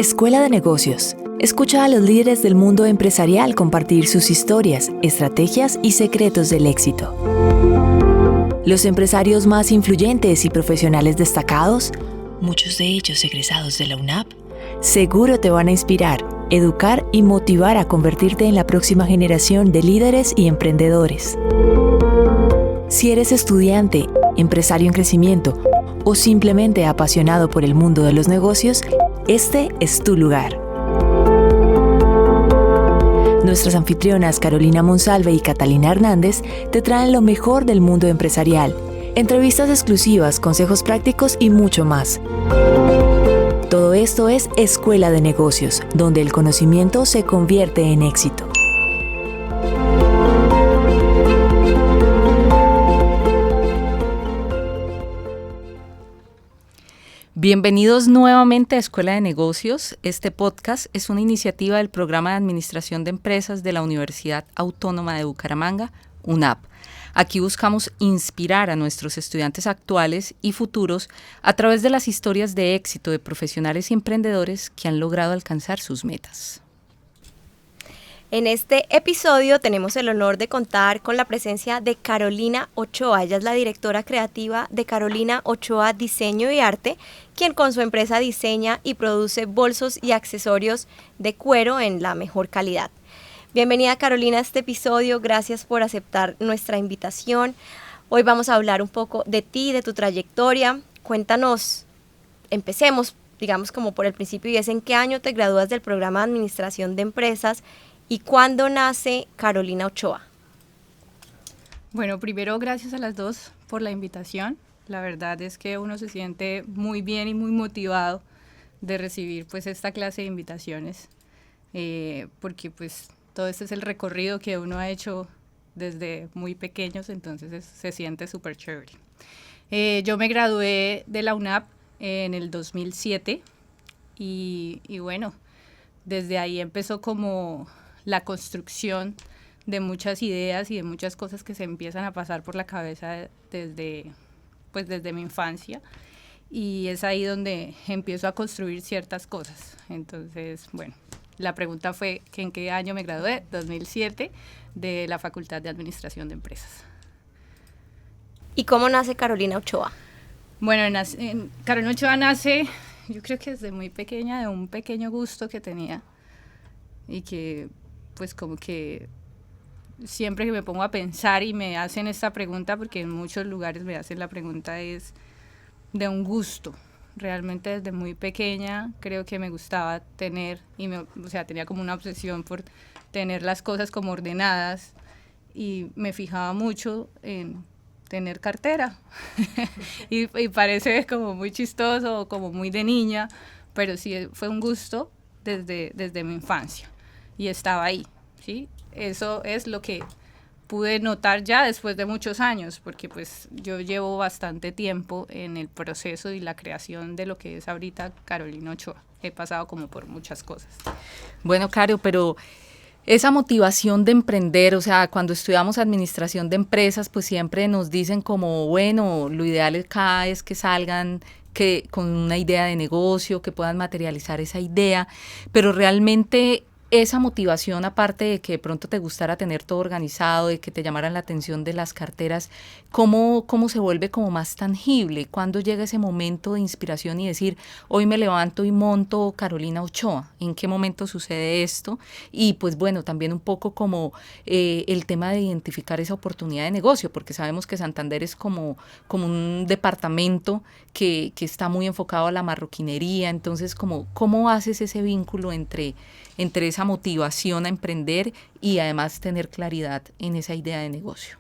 Escuela de Negocios. Escucha a los líderes del mundo empresarial compartir sus historias, estrategias y secretos del éxito. Los empresarios más influyentes y profesionales destacados, muchos de ellos egresados de la UNAP, seguro te van a inspirar, educar y motivar a convertirte en la próxima generación de líderes y emprendedores. Si eres estudiante, empresario en crecimiento o simplemente apasionado por el mundo de los negocios, este es tu lugar. Nuestras anfitrionas Carolina Monsalve y Catalina Hernández te traen lo mejor del mundo empresarial, entrevistas exclusivas, consejos prácticos y mucho más. Todo esto es Escuela de Negocios, donde el conocimiento se convierte en éxito. Bienvenidos nuevamente a Escuela de Negocios. Este podcast es una iniciativa del Programa de Administración de Empresas de la Universidad Autónoma de Bucaramanga, UNAP. Aquí buscamos inspirar a nuestros estudiantes actuales y futuros a través de las historias de éxito de profesionales y emprendedores que han logrado alcanzar sus metas. En este episodio tenemos el honor de contar con la presencia de Carolina Ochoa. Ella es la directora creativa de Carolina Ochoa Diseño y Arte, quien con su empresa diseña y produce bolsos y accesorios de cuero en la mejor calidad. Bienvenida Carolina a este episodio, gracias por aceptar nuestra invitación. Hoy vamos a hablar un poco de ti, de tu trayectoria. Cuéntanos, empecemos, digamos como por el principio, y es en qué año te gradúas del programa de Administración de Empresas y cuándo nace Carolina Ochoa. Bueno, primero gracias a las dos por la invitación. La verdad es que uno se siente muy bien y muy motivado de recibir pues esta clase de invitaciones, porque pues todo este es el recorrido que uno ha hecho desde muy pequeños, entonces se siente súper chévere. Yo me gradué de la UNAP en el 2007 y bueno, desde ahí empezó como la construcción de muchas ideas y de muchas cosas que se empiezan a pasar por la cabeza desde mi infancia, y es ahí donde empiezo a construir ciertas cosas. Entonces, bueno, la pregunta fue que en qué año me gradué, 2007, de la Facultad de Administración de Empresas. ¿Y cómo nace Carolina Ochoa? Bueno, Carolina Ochoa nace, yo creo que desde muy pequeña, de un pequeño gusto que tenía y que pues como que siempre que me pongo a pensar y me hacen esta pregunta, porque en muchos lugares me hacen la pregunta, es de un gusto. Realmente desde muy pequeña creo que me gustaba tener, tenía como una obsesión por tener las cosas como ordenadas y me fijaba mucho en tener cartera. y parece como muy chistoso, como muy de niña, pero sí fue un gusto desde mi infancia y estaba ahí, ¿sí? Eso es lo que pude notar ya después de muchos años, porque pues yo llevo bastante tiempo en el proceso y la creación de lo que es ahorita Carolina Ochoa. He pasado como por muchas cosas. Bueno, Caro, pero esa motivación de emprender, o sea, cuando estudiamos administración de empresas, pues siempre nos dicen como, bueno, lo ideal acá es que salgan con una idea de negocio, que puedan materializar esa idea, pero realmente esa motivación, aparte de que de pronto te gustara tener todo organizado, de que te llamaran la atención de las carteras, ¿cómo se vuelve como más tangible? ¿Cuándo llega ese momento de inspiración y decir, hoy me levanto y monto Carolina Ochoa? ¿En qué momento sucede esto? Y pues bueno, también un poco como el tema de identificar esa oportunidad de negocio, porque sabemos que Santander es como un departamento que está muy enfocado a la marroquinería, entonces ¿cómo haces ese vínculo entre esa motivación a emprender y además tener claridad en esa idea de negocio?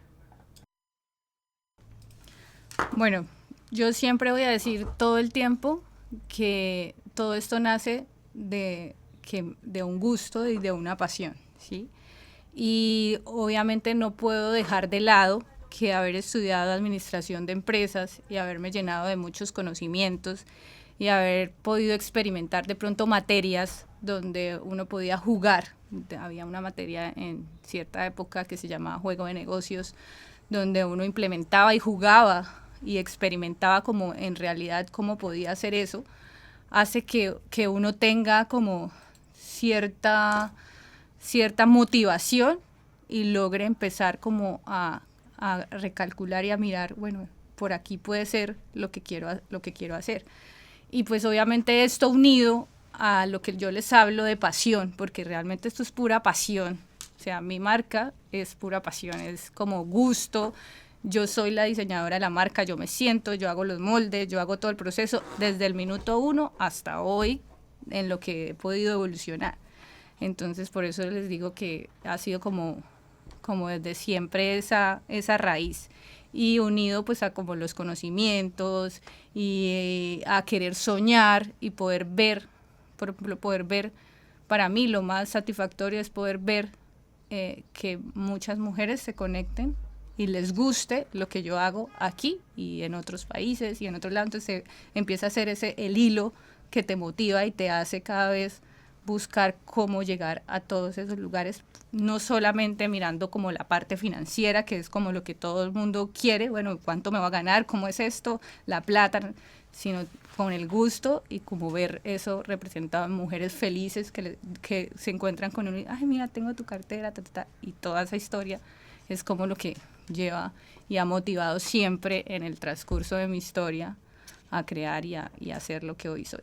Bueno, yo siempre voy a decir todo el tiempo que todo esto nace de un gusto y de una pasión, ¿sí? Y obviamente no puedo dejar de lado que haber estudiado administración de empresas y haberme llenado de muchos conocimientos y haber podido experimentar de pronto materias donde uno podía jugar. Había una materia en cierta época que se llamaba Juego de Negocios, donde uno implementaba y jugaba y experimentaba como en realidad cómo podía hacer eso, hace que uno tenga como cierta motivación y logre empezar como a recalcular y a mirar, bueno, por aquí puede ser lo que quiero hacer. Y pues obviamente esto unido a lo que yo les hablo de pasión, porque realmente esto es pura pasión. O sea, mi marca es pura pasión, es como gusto. Yo soy la diseñadora de la marca, yo me siento, yo hago los moldes, yo hago todo el proceso desde el minuto 1 hasta hoy en lo que he podido evolucionar. Entonces, por eso les digo que ha sido como desde siempre esa raíz. Y unido pues a como los conocimientos y a querer soñar y poder ver, por ejemplo, para mí lo más satisfactorio es poder ver que muchas mujeres se conecten y les guste lo que yo hago aquí y en otros países y en otros lados. Entonces empieza a ser el hilo que te motiva y te hace cada vez buscar cómo llegar a todos esos lugares, no solamente mirando como la parte financiera, que es como lo que todo el mundo quiere, bueno, cuánto me va a ganar, cómo es esto, la plata, sino con el gusto y como ver eso representado en mujeres felices que se encuentran con uno y, ay, mira, tengo tu cartera, y toda esa historia es como lo que lleva y ha motivado siempre en el transcurso de mi historia a crear y a hacer lo que hoy soy.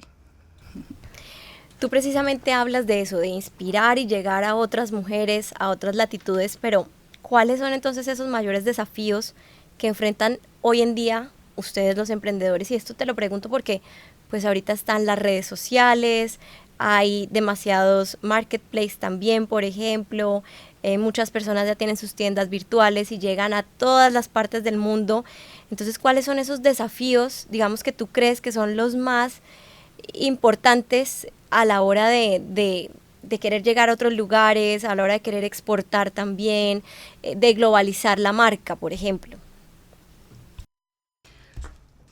Tú precisamente hablas de eso, de inspirar y llegar a otras mujeres, a otras latitudes, pero ¿cuáles son entonces esos mayores desafíos que enfrentan hoy en día ustedes los emprendedores? Y esto te lo pregunto porque pues ahorita están las redes sociales, hay demasiados marketplaces también, por ejemplo, muchas personas ya tienen sus tiendas virtuales y llegan a todas las partes del mundo. Entonces, ¿cuáles son esos desafíos, digamos, que tú crees que son los más importantes a la hora de querer llegar a otros lugares, a la hora de querer exportar también, de globalizar la marca, por ejemplo?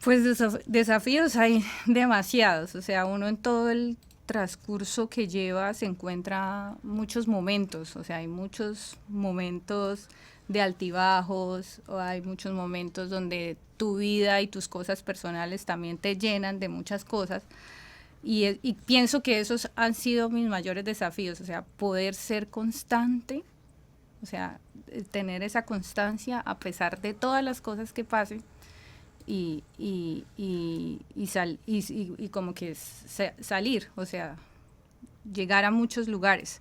Pues desafíos hay demasiados, o sea, uno en todo el transcurso que lleva se encuentra muchos momentos, o sea, hay muchos momentos de altibajos, o hay muchos momentos donde tu vida y tus cosas personales también te llenan de muchas cosas. Y pienso que esos han sido mis mayores desafíos, o sea, poder ser constante, o sea, tener esa constancia a pesar de todas las cosas que pasen y como que salir, o sea, llegar a muchos lugares.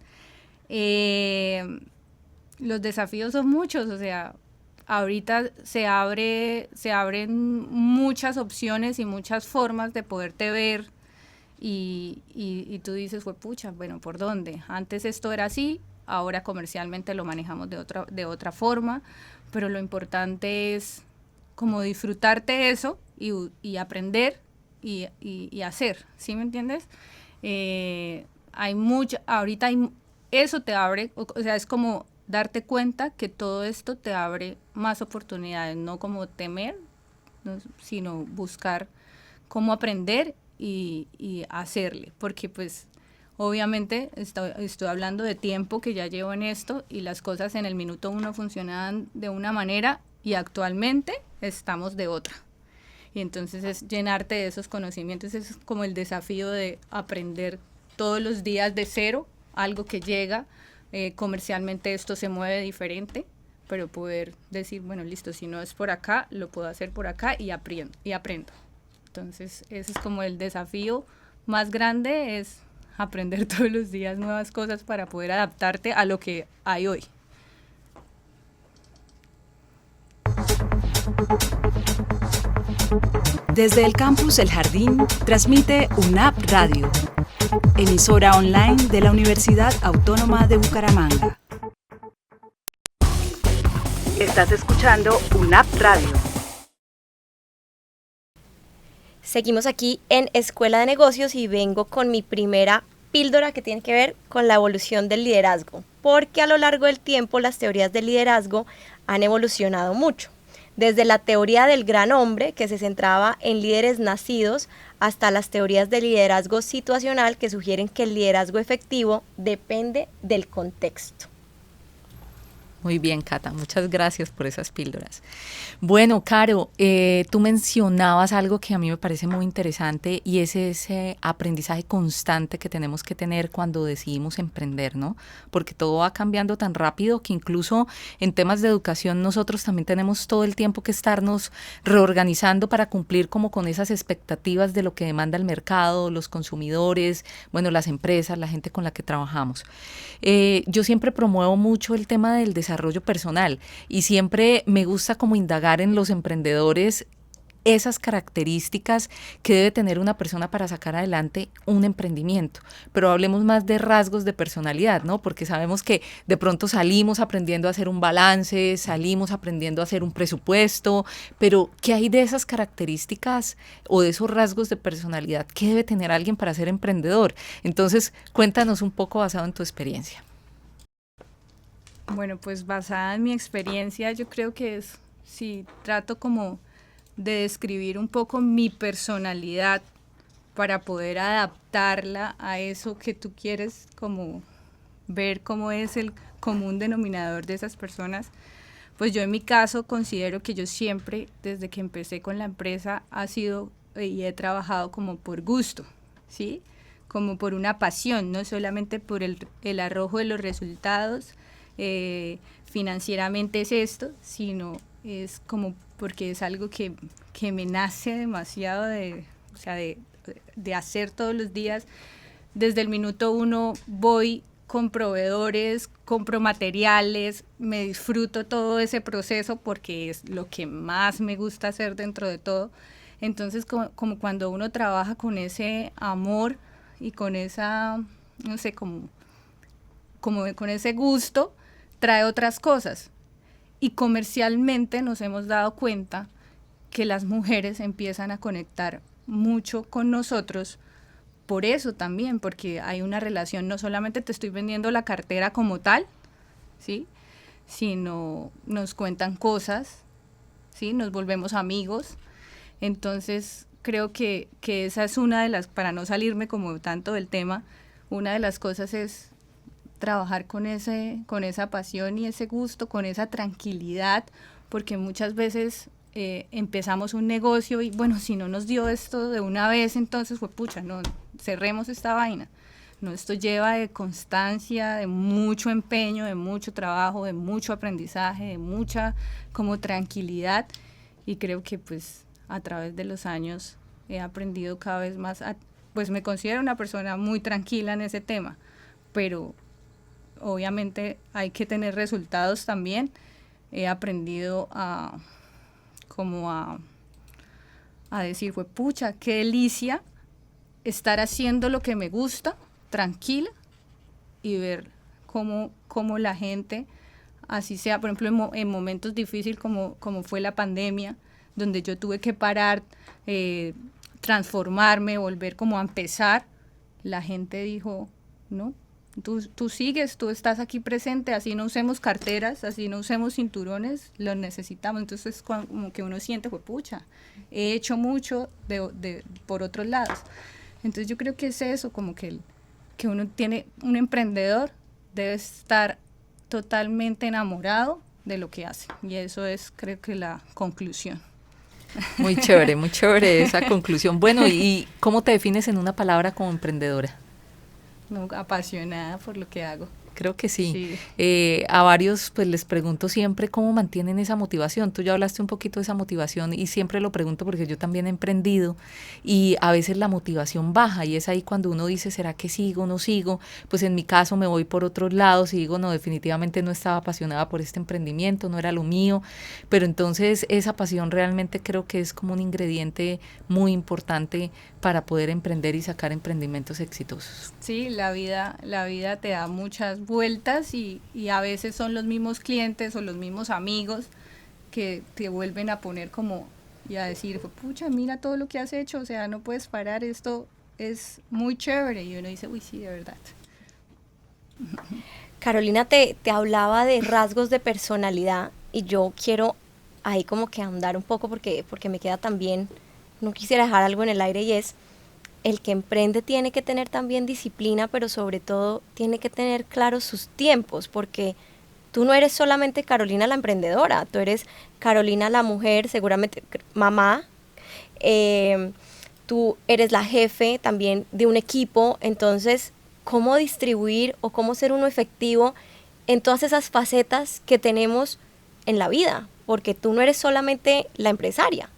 Los desafíos son muchos, o sea, ahorita se abren muchas opciones y muchas formas de poderte ver. Y tú dices, fue pucha, bueno, ¿por dónde? Antes esto era así, ahora comercialmente lo manejamos de otra forma, pero lo importante es como disfrutarte eso y aprender y hacer, ¿sí me entiendes? Eso te abre, o sea, es como darte cuenta que todo esto te abre más oportunidades, no como temer, ¿no? Sino buscar cómo aprender y hacerle, porque pues obviamente estoy hablando de tiempo que ya llevo en esto y las cosas en el minuto 1 funcionaban de una manera y actualmente estamos de otra. Y entonces es llenarte de esos conocimientos, es como el desafío de aprender todos los días de cero, algo que llega, comercialmente esto se mueve diferente, pero poder decir, bueno, listo, si no es por acá, lo puedo hacer por acá y aprendo. Entonces, ese es como el desafío más grande, es aprender todos los días nuevas cosas para poder adaptarte a lo que hay hoy. Desde el campus El Jardín, transmite UNAP Radio, emisora online de la Universidad Autónoma de Bucaramanga. Estás escuchando UNAP Radio. Seguimos aquí en Escuela de Negocios y vengo con mi primera píldora que tiene que ver con la evolución del liderazgo, porque a lo largo del tiempo las teorías del liderazgo han evolucionado mucho, desde la teoría del gran hombre, que se centraba en líderes nacidos, hasta las teorías del liderazgo situacional, que sugieren que el liderazgo efectivo depende del contexto. Muy bien, Cata, muchas gracias por esas píldoras. Bueno, Caro, tú mencionabas algo que a mí me parece muy interesante y es ese aprendizaje constante que tenemos que tener cuando decidimos emprender, ¿no? Porque todo va cambiando tan rápido que incluso en temas de educación nosotros también tenemos todo el tiempo que estarnos reorganizando para cumplir como con esas expectativas de lo que demanda el mercado, los consumidores, bueno, las empresas, la gente con la que trabajamos. Yo siempre promuevo mucho el tema del desarrollo personal y siempre me gusta como indagar en los emprendedores esas características que debe tener una persona para sacar adelante un emprendimiento. Pero hablemos más de rasgos de personalidad, ¿no? Porque sabemos que de pronto salimos aprendiendo a hacer un balance, salimos aprendiendo a hacer un presupuesto, pero ¿qué hay de esas características o de esos rasgos de personalidad que debe tener alguien para ser emprendedor? Entonces, cuéntanos un poco basado en tu experiencia. Bueno, pues basada en mi experiencia, yo creo que es, sí, trato como de describir un poco mi personalidad para poder adaptarla a eso que tú quieres, como ver cómo es el común denominador de esas personas. Pues yo en mi caso considero que yo siempre, desde que empecé con la empresa, ha sido y he trabajado como por gusto, ¿sí? Como por una pasión, no solamente por el arrojo de los resultados, financieramente es esto, sino es como porque es algo que me nace demasiado de hacer todos los días. Desde el minuto 1 voy con proveedores, compro materiales, me disfruto todo ese proceso porque es lo que más me gusta hacer dentro de todo. Entonces, como cuando uno trabaja con ese amor y con esa, no sé, como con ese gusto, trae otras cosas. Y comercialmente nos hemos dado cuenta que las mujeres empiezan a conectar mucho con nosotros por eso también, porque hay una relación, no solamente te estoy vendiendo la cartera como tal, ¿sí? Sino nos cuentan cosas, ¿sí? Nos volvemos amigos. Entonces creo que esa es una de las, para no salirme como tanto del tema, una de las cosas es trabajar con esa pasión y ese gusto, con esa tranquilidad, porque muchas veces empezamos un negocio y bueno, si no nos dio esto de una vez, entonces fue pucha, no, cerremos esta vaina. No, esto lleva de constancia, de mucho empeño, de mucho trabajo, de mucho aprendizaje, de mucha como tranquilidad, y creo que pues a través de los años he aprendido cada vez más, pues me considero una persona muy tranquila en ese tema, pero obviamente hay que tener resultados también. He aprendido a decir, fue pucha, qué delicia estar haciendo lo que me gusta, tranquila, y ver cómo la gente, así sea, por ejemplo, en momentos difíciles como fue la pandemia, donde yo tuve que parar, transformarme, volver como a empezar, la gente dijo, no, tú sigues, tú estás aquí presente, así no usemos carteras, así no usemos cinturones, los necesitamos. Entonces como que uno siente, pues pucha, he hecho mucho por otros lados. Entonces yo creo que es eso, como que uno tiene, un emprendedor debe estar totalmente enamorado de lo que hace, y eso es, creo que, la conclusión. Muy chévere esa conclusión. Bueno, ¿y cómo te defines en una palabra como emprendedora? No, apasionada por lo que hago. Creo que sí. A varios pues les pregunto siempre cómo mantienen esa motivación. Tú ya hablaste un poquito de esa motivación y siempre lo pregunto porque yo también he emprendido y a veces la motivación baja y es ahí cuando uno dice, ¿será que sigo o no sigo? Pues en mi caso me voy por otros lados y digo, no, definitivamente no estaba apasionada por este emprendimiento, no era lo mío, pero entonces esa pasión realmente creo que es como un ingrediente muy importante para poder emprender y sacar emprendimientos exitosos. Sí, la vida te da muchas vueltas y a veces son los mismos clientes o los mismos amigos que te vuelven a poner como y a decir, pucha, mira todo lo que has hecho, o sea, no puedes parar, esto es muy chévere, y uno dice, uy, sí, de verdad. Carolina te hablaba de rasgos de personalidad y yo quiero ahí como que ahondar un poco porque me queda también, no quisiera dejar algo en el aire, y es el que emprende tiene que tener también disciplina, pero sobre todo tiene que tener claros sus tiempos, porque tú no eres solamente Carolina la emprendedora, tú eres Carolina la mujer, seguramente mamá, tú eres la jefe también de un equipo. Entonces, ¿cómo distribuir o cómo ser uno efectivo en todas esas facetas que tenemos en la vida? Porque tú no eres solamente la empresaria.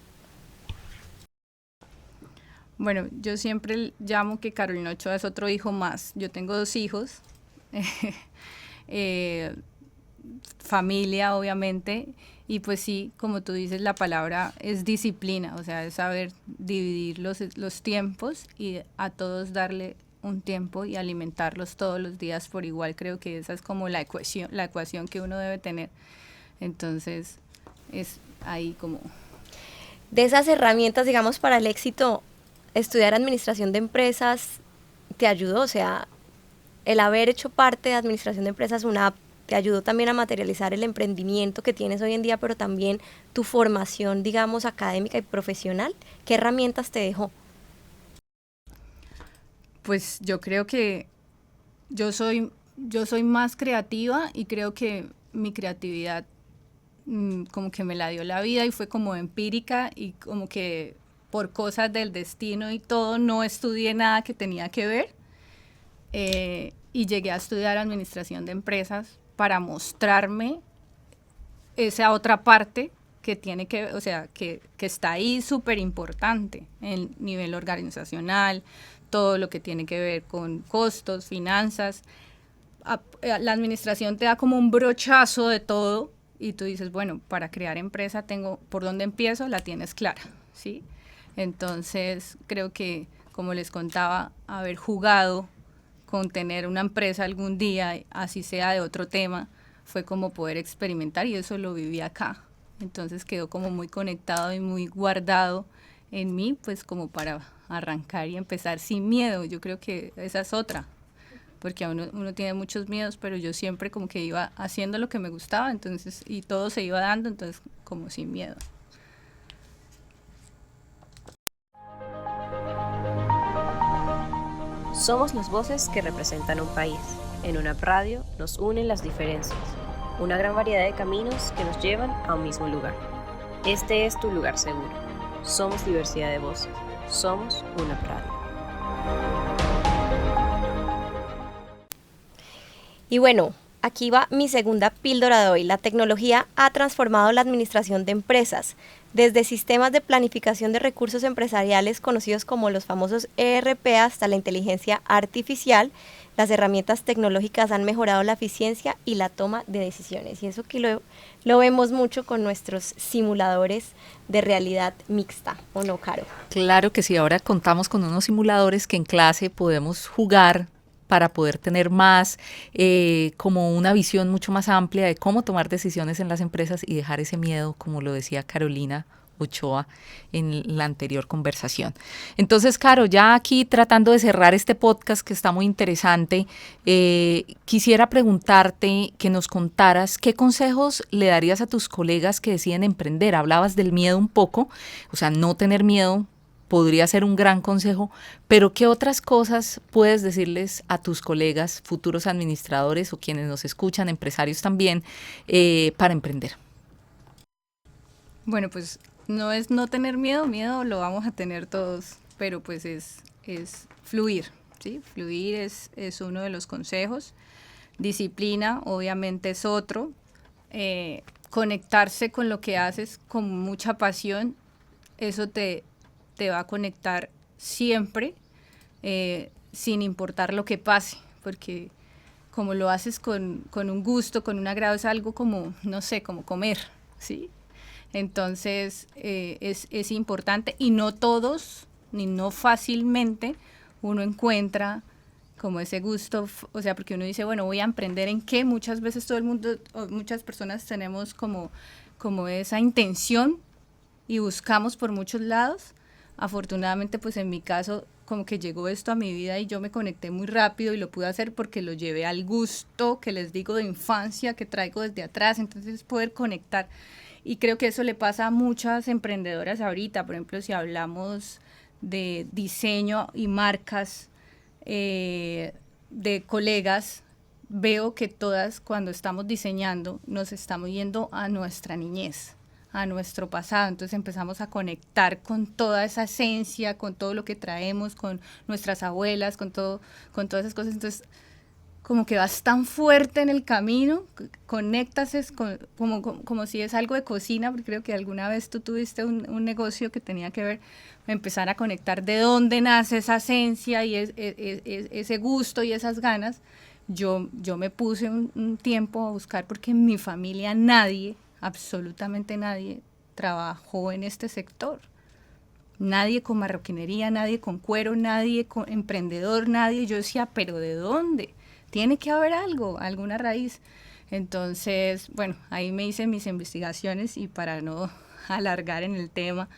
Bueno, yo siempre llamo que Carolina Ochoa es otro hijo más. Yo tengo 2 hijos, familia obviamente, y pues sí, como tú dices, la palabra es disciplina, o sea, es saber dividir los tiempos y a todos darle un tiempo y alimentarlos todos los días por igual. Creo que esa es como la ecuación que uno debe tener. Entonces, es ahí como... De esas herramientas, digamos, para el éxito, estudiar administración de empresas te ayudó, o sea, el haber hecho parte de administración de empresas, UNAP, te ayudó también a materializar el emprendimiento que tienes hoy en día, pero también tu formación, digamos, académica y profesional. ¿Qué herramientas te dejó? Pues yo creo que yo soy más creativa y creo que mi creatividad como que me la dio la vida y fue como empírica y como que por cosas del destino y todo no estudié nada que tenía que ver y llegué a estudiar administración de empresas para mostrarme esa otra parte que tiene que, o sea, que está ahí súper importante en nivel organizacional, todo lo que tiene que ver con costos, finanzas. La administración te da como un brochazo de todo y tú dices, bueno, para crear empresa tengo, ¿por dónde empiezo? La tienes clara, ¿sí? Entonces, creo que, como les contaba, haber jugado con tener una empresa algún día, así sea de otro tema, fue como poder experimentar y eso lo viví acá. Entonces quedó como muy conectado y muy guardado en mí, pues como para arrancar y empezar sin miedo. Yo creo que esa es otra, porque uno tiene muchos miedos, pero yo siempre como que iba haciendo lo que me gustaba, entonces, y todo se iba dando, entonces como sin miedo. Somos las voces que representan un país. En UNAP Radio nos unen las diferencias, una gran variedad de caminos que nos llevan a un mismo lugar. Este es tu lugar seguro. Somos diversidad de voces. Somos UNAP Radio. Y bueno, aquí va mi segunda píldora de hoy. La tecnología ha transformado la administración de empresas. Desde sistemas de planificación de recursos empresariales conocidos como los famosos ERP hasta la inteligencia artificial, las herramientas tecnológicas han mejorado la eficiencia y la toma de decisiones. Y eso que lo vemos mucho con nuestros simuladores de realidad mixta, ¿o no, Caro? Claro que sí, ahora contamos con unos simuladores que en clase podemos jugar para poder tener más, como una visión mucho más amplia de cómo tomar decisiones en las empresas y dejar ese miedo, como lo decía Carolina Ochoa en la anterior conversación. Entonces, Caro, ya aquí tratando de cerrar este podcast que está muy interesante, quisiera preguntarte que nos contaras qué consejos le darías a tus colegas que deciden emprender. Hablabas del miedo un poco, o sea, no tener miedo podría ser un gran consejo, pero ¿qué otras cosas puedes decirles a tus colegas, futuros administradores o quienes nos escuchan, empresarios también, para emprender? Bueno, pues no es no tener miedo, miedo lo vamos a tener todos, pero pues es fluir, ¿sí? Fluir es uno de los consejos. Disciplina, obviamente, es otro. Conectarse con lo que haces con mucha pasión, eso te va a conectar siempre, sin importar lo que pase, porque como lo haces con un gusto, con un agrado, es algo como, no sé, como comer, ¿sí? Entonces, es importante y no todos, ni no fácilmente, uno encuentra como ese gusto, o sea, porque uno dice, bueno, voy a emprender en qué, muchas veces todo el mundo, o muchas personas tenemos como esa intención y buscamos por muchos lados. Afortunadamente, pues en mi caso, como que llegó esto a mi vida y yo me conecté muy rápido y lo pude hacer porque lo llevé al gusto, que les digo, de infancia, que traigo desde atrás, entonces poder conectar. Y creo que eso le pasa a muchas emprendedoras ahorita, por ejemplo, si hablamos de diseño y marcas, de colegas veo que todas cuando estamos diseñando nos estamos yendo a nuestra niñez, a nuestro pasado, entonces empezamos a conectar con toda esa esencia, con todo lo que traemos, con nuestras abuelas, con todas esas cosas, entonces como que vas tan fuerte en el camino, conectas como si es algo de cocina, porque creo que alguna vez tú tuviste un negocio que tenía que ver, empezar a conectar de dónde nace esa esencia y ese gusto y esas ganas. Yo me puse un tiempo a buscar porque en mi familia nadie, absolutamente nadie, trabajó en este sector. Nadie con marroquinería, nadie con cuero, nadie con emprendedor, nadie. Yo decía, ¿pero de dónde? Tiene que haber algo, alguna raíz. Entonces, bueno, ahí me hice mis investigaciones y para no alargar en el tema,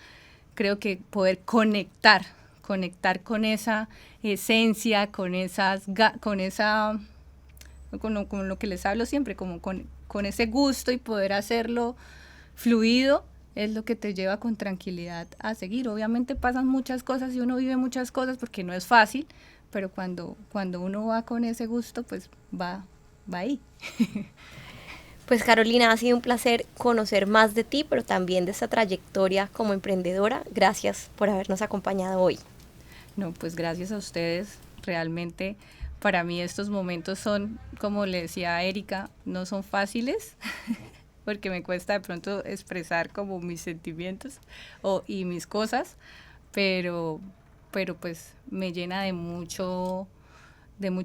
creo que poder conectar con esa esencia, con lo que les hablo siempre, como con ese gusto y poder hacerlo fluido, es lo que te lleva con tranquilidad a seguir. Obviamente pasan muchas cosas y uno vive muchas cosas porque no es fácil, pero cuando uno va con ese gusto, pues va ahí. Pues Carolina, ha sido un placer conocer más de ti, pero también de esta trayectoria como emprendedora. Gracias por habernos acompañado hoy. No, pues gracias a ustedes. Realmente para mí estos momentos son, como le decía a Erika, no son fáciles, porque me cuesta de pronto expresar como mis sentimientos y mis cosas, pero pues me llena de mucho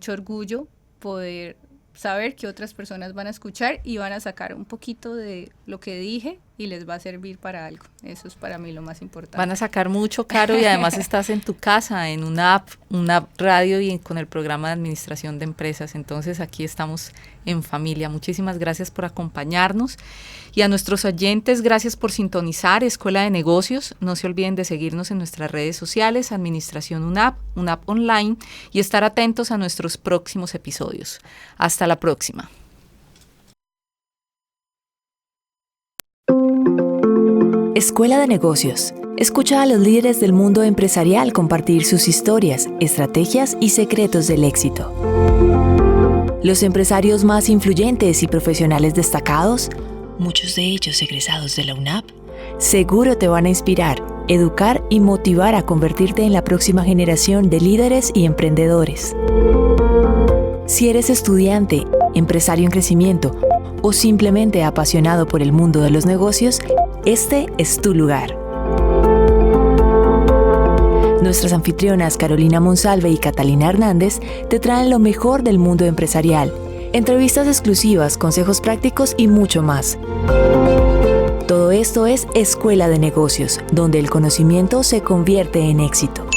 orgullo poder saber que otras personas van a escuchar y van a sacar un poquito de lo que dije y les va a servir para algo. Eso es para mí lo más importante. Van a sacar mucho, Caro, y además estás en tu casa, en una app radio y con el programa de administración de empresas. Entonces aquí estamos en familia. Muchísimas gracias por acompañarnos. Y a nuestros oyentes, gracias por sintonizar Escuela de Negocios. No se olviden de seguirnos en nuestras redes sociales, Administración UNAP online, y estar atentos a nuestros próximos episodios. Hasta la próxima. Escuela de Negocios. Escucha a los líderes del mundo empresarial compartir sus historias, estrategias y secretos del éxito. Los empresarios más influyentes y profesionales destacados, muchos de ellos egresados de la UNAP, seguro te van a inspirar, educar y motivar a convertirte en la próxima generación de líderes y emprendedores. Si eres estudiante, empresario en crecimiento o simplemente apasionado por el mundo de los negocios, este es tu lugar. Nuestras anfitrionas Carolina Monsalve y Catalina Hernández te traen lo mejor del mundo empresarial, entrevistas exclusivas, consejos prácticos y mucho más. Todo esto es Escuela de Negocios, donde el conocimiento se convierte en éxito.